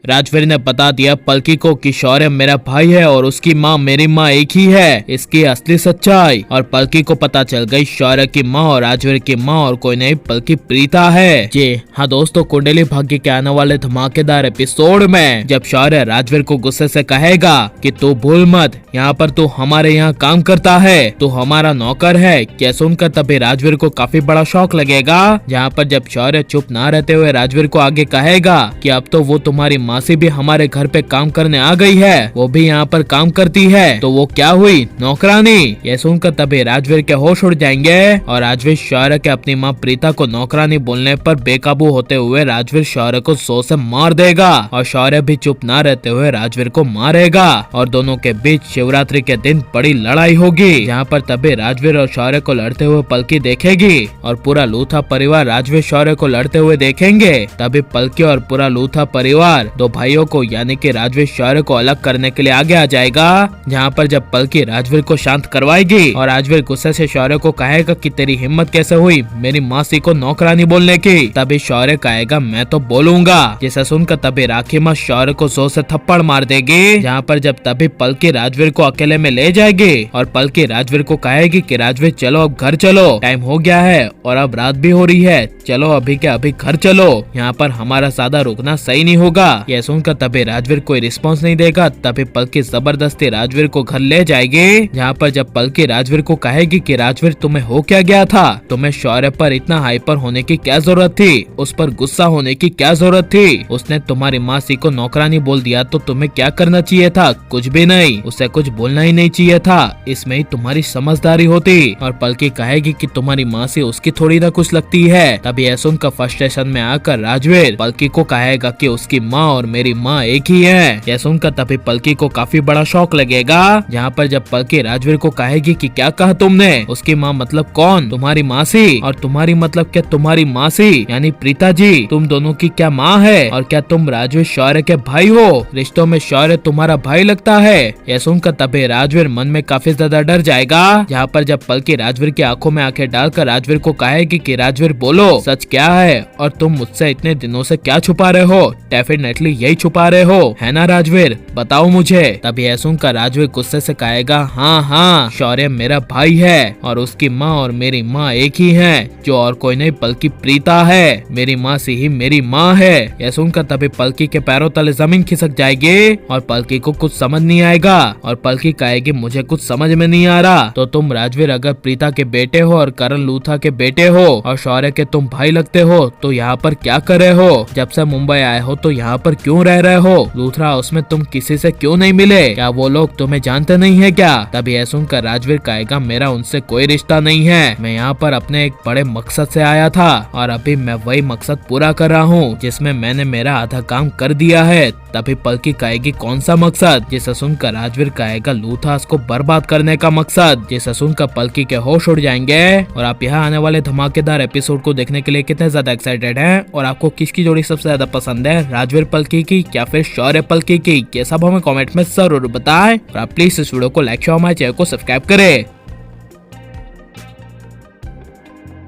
राजवीर ने बता दिया पलकी को कि शौर्य मेरा भाई है और उसकी माँ मेरी माँ एक ही है, इसकी असली सच्चाई। और पलकी को पता चल गई शौर्य की माँ और राजवीर की माँ और कोई नहीं बल्कि प्रीता है। जी हाँ दोस्तों, कुंडली भाग्य के आने वाले धमाकेदार एपिसोड में जब शौर्य राजवीर को गुस्से से कहेगा कि तू भूल मत, यहाँ पर तू हमारे यहाँ काम करता है, तू हमारा नौकर है, क्या सुनकर तभी राजवीर को काफी बड़ा शौक लगेगा। जहाँ पर जब शौर्य चुप ना रहते हुए राजवीर को आगे कहेगा कि अब तो वो तुम्हारी मासी भी हमारे घर पे काम करने आ गई है, वो भी यहाँ पर काम करती है, तो वो क्या हुई, नौकरानी। ये सुनकर तभी राजवीर के होश उड़ जाएंगे और राजवीर शौर्य के अपनी माँ प्रीता को नौकरानी बोलने पर बेकाबू होते हुए राजवीर शौर्य को 100 से मार देगा और शौर्य भी चुप ना रहते हुए राजवीर को मारेगा और दोनों के बीच शिवरात्रि के दिन बड़ी लड़ाई होगी। जहाँ पर तभी राजवीर और शौर्य को लड़ते हुए पलकी देखेगी और पूरा लूथा परिवार राजवीर शौर्य को लड़ते हुए देखेंगे। तभी पलकी और पूरा लूथा परिवार दो भाइयों को यानी कि राजवीर शौर्य को अलग करने के लिए आगे आ जाएगा। जहाँ पर जब पलकी राजवीर को शांत करवाएगी और राजवीर गुस्से से शौर्य को कहेगा कि तेरी हिम्मत कैसे हुई मेरी मासी को नौकरानी बोलने की, तभी शौर्य कहेगा मैं तो बोलूंगा। जिसे सुनकर तभी राखी माँ शौर्य को 100 से थप्पड़ मार देगी। जहाँ पर जब तभी पलकी राजवीर को अकेले में ले जाएगी और पलकी राजवीर को कहेगी कि राजवीर चलो अब घर चलो, टाइम हो गया है और अब रात भी हो रही है, चलो अभी के अभी घर चलो, यहाँ पर हमारा ज्यादा रुकना सही नहीं होगा। यह सुनकर तभी राजवीर कोई रिस्पॉन्स नहीं देगा। तभी पलकी जबरदस्ती राजवीर को घर ले जाएगी। जहाँ पर जब पलकी राजवीर को कहेगी कि राजवीर तुम्हें हो क्या गया था, तुम्हें शौर्य पर इतना हाइपर होने की क्या जरूरत थी, उस पर गुस्सा होने की क्या जरूरत थी, उसने तुम्हारी मासी को नौकरानी बोल दिया तो तुम्हें क्या करना चाहिए था, कुछ भी नहीं, उसे कुछ बोलना ही नहीं चाहिए था, इसमें ही तुम्हारी समझदारी होती। और पलकी कहेगी कि तुम्हारी मासी उसकी थोड़ी ना कुछ लगती है। तभी ऐसा उनका फ्रस्ट्रेशन में आकर राजवीर पलकी को कहेगा कि उसकी माँ और मेरी माँ एक ही है। यह सुनकर तभी पलकी को काफी बड़ा शौक लगेगा। जहाँ पर जब पलकी राजवीर को कहेगी कि क्या कहा तुमने, उसकी माँ मतलब कौन, तुम्हारी मासी, और तुम्हारी मतलब क्या तुम्हारी मासी यानी प्रीता जी, तुम दोनों की क्या माँ है और क्या तुम राजवीर शौर्य के भाई हो, रिश्तों में शौर्य तुम्हारा भाई लगता है। यह सुनकर तभी राजवीर मन में काफी ज्यादा डर जाएगा। जहाँ पर जब पलकी राजवीर की आंखों में आंखें डालकर राजवीर को कहेगी कि राजवीर बोलो सच क्या है और तुम मुझसे इतने दिनों से क्या छुपा रहे हो, डेफिनेटली यही छुपा रहे हो है ना राजवीर, बताओ मुझे। तभी ऐसा का राजवीर गुस्से से कहेगा हाँ हाँ शौर्य मेरा भाई है और उसकी माँ और मेरी माँ एक ही है, जो और कोई नहीं बल्कि प्रीता है, मेरी माँ से ही मेरी माँ है। यह सुनकर तभी पलकी के पैरों तले जमीन खिसक जाएगी और पलकी को कुछ समझ नहीं आएगा और पलकी कहेगी मुझे कुछ समझ में नहीं आ रहा, तो तुम राजवीर अगर प्रीता के बेटे हो और करण लूथा के बेटे हो और शौर्य के तुम भाई लगते हो तो यहाँ पर क्या कर रहे हो, जब से मुंबई आए हो तो यहाँ पर क्यों रह रहे हो, लूथरा हाउस में तुम किसी से क्यों नहीं मिले, क्या वो लोग तुम्हें जानते नहीं है क्या। तभी ऐसा सुनकर राजवीर कहेगा मेरा उनसे कोई रिश्ता नहीं है, मैं यहाँ पर अपने एक बड़े मकसद से आया था और अभी मैं वही मकसद पूरा कर रहा हूँ जिसमें मैंने मेरा आधा काम कर दिया है। तभी पलकी कहेगी कौन सा मकसद, जिसे सुनकर राजवीर कहेगा लूथास को बर्बाद करने का मकसद। जिसे सुनकर पलकी के होश उड़ जाएंगे। और आप यहाँ आने वाले धमाकेदार एपिसोड को देखने के लिए कितने ज्यादा एक्साइटेड हैं और आपको किसकी जोड़ी सबसे ज्यादा पसंद है, राजवीर पलकी की या फिर शौर्य पलकी की, ये सब हमें कमेंट में जरूर बताएं और आप प्लीज इस वीडियो को लाइक शेयर हमारे चैनल को सब्सक्राइब करें।